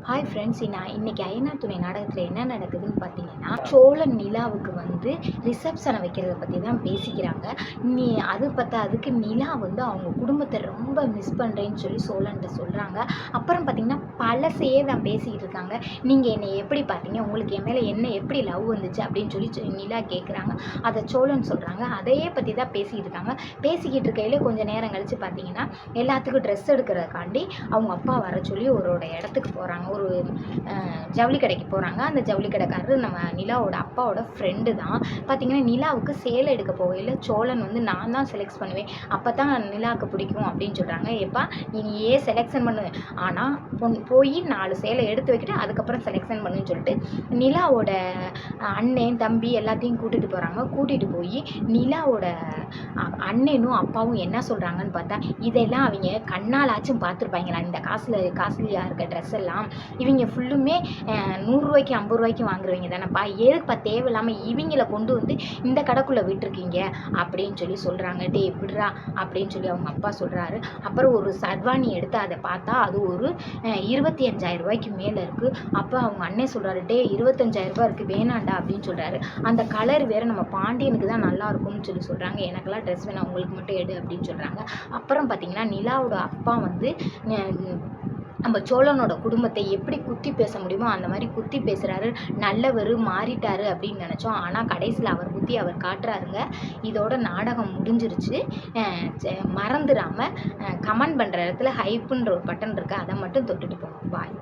Hi friends, நான் இன்றைக்கி ஐயனார் துணை நாடகத்தில் என்ன நடக்குதுன்னு பார்த்தீங்கன்னா, சோழன் நிலாவுக்கு வந்து ரிசப்ஷனை வைக்கிறத பற்றி தான் பேசிக்கிறாங்க. அதுக்கு நிலா வந்து அவங்க குடும்பத்தை ரொம்ப மிஸ் பண்ணுறேன்னு சொல்லி சோழன்ட்ட சொல்கிறாங்க. அப்புறம் பார்த்திங்கன்னா பழசையே தான் பேசிக்கிட்டு இருக்காங்க. நீங்கள் என்னை எப்படி பார்த்தீங்க, உங்களுக்கு என் மேலே என்ன எப்படி லவ் வந்துச்சு அப்படின்னு சொல்லி நிலா கேட்குறாங்க. அதை சோழன் சொல்கிறாங்க. அதையே பற்றி தான் பேசிக்கிட்டு இருக்காங்க. பேசிக்கிட்டு இருக்கையிலே கொஞ்சம் நேரம் கழித்து பார்த்தீங்கன்னா எல்லாத்துக்கும் ட்ரெஸ் எடுக்கிறதுக்காண்டி அவங்க அப்பா வர சொல்லி ஒரு இடத்துக்கு போகிறாங்க. ஒரு ஜவுளி கடைக்கு போகிறாங்க. அந்த ஜவுளி கடைக்காரர் நம்ம நிலாவோட அப்பாவோட ஃப்ரெண்டு தான். பார்த்திங்கன்னா நிலாவுக்கு சேலை எடுக்க போகையில் சோழன் வந்து நான் தான் செலக்ட் பண்ணுவேன், அப்போ தான் நிலாவுக்கு பிடிக்கும் அப்படின்னு சொல்கிறாங்க. எப்பா நீயே செலெக்ஷன் பண்ணு, ஆனால் போய் 4 சேலை எடுத்து வைக்கிட்டு அதுக்கப்புறம் செலெக்ஷன் பண்ணுன்னு சொல்லிட்டு நிலாவோட அண்ணன் தம்பி எல்லாத்தையும் கூட்டிகிட்டு போகிறாங்க. கூட்டிகிட்டு போய் நிலாவோட அண்ணனும் அப்பாவும் என்ன சொல்கிறாங்கன்னு பார்த்தா, இதெல்லாம் அவங்க கண்ணாலாச்சும் பார்த்துருப்பாங்களா, இந்த காஸ்ட்லியாக இருக்க ட்ரெஸ் எல்லாம் இவங்க ஃபுல்லுமே 100 ரூபாய்க்கு 50 ரூபாய்க்கு வாங்குறவங்க தானேப்பா, எதுக்குப்பா தேவையில்லாமல் இவங்களை கொண்டு வந்து இந்த கடைக்குள்ளே விட்டுருக்கீங்க அப்படின்னு சொல்லி சொல்கிறாங்க. டே விடுறா அப்படின்னு சொல்லி அவங்க அப்பா சொல்கிறாரு. அப்புறம் ஒரு சர்வாணி எடுத்து அதை பார்த்தா அது ஒரு 25,000 ரூபாய்க்கு மேலே இருக்குது. அப்போ அவங்க அண்ணன் சொல்கிறாரு, டே 25,000 ரூபாய் இருக்குது வேணாண்டா அப்படின்னு சொல்கிறாரு. அந்த கலர் வேறு நம்ம பாண்டியனுக்கு தான் நல்லா இருக்கும்னு சொல்லி சொல்கிறாங்க. எனக்கெல்லாம் ட்ரெஸ் வேணாம், உங்களுக்கு மட்டும் எடு அப்படின்னு சொல்கிறாங்க. அப்புறம் பார்த்திங்கன்னா நிலாவோட அப்பா வந்து நம்ம சோழனோட குடும்பத்தை எப்படி குத்தி பேச முடியுமோ அந்த மாதிரி குத்தி பேசுகிறாரு. நல்லவர் மாறிட்டாரு அப்படின்னு நினச்சோம். ஆனால் கடைசியில் அவர் குத்தி அவர் காட்டுறாருங்க. இதோட நாடகம் முடிஞ்சிருச்சு. மறந்துடாமல் கமெண்ட் பண்ணுற இடத்துல ஹைப்புன்ற ஒரு பட்டன் இருக்குது, அதை மட்டும் தொட்டுட்டு போங்க. பாய்.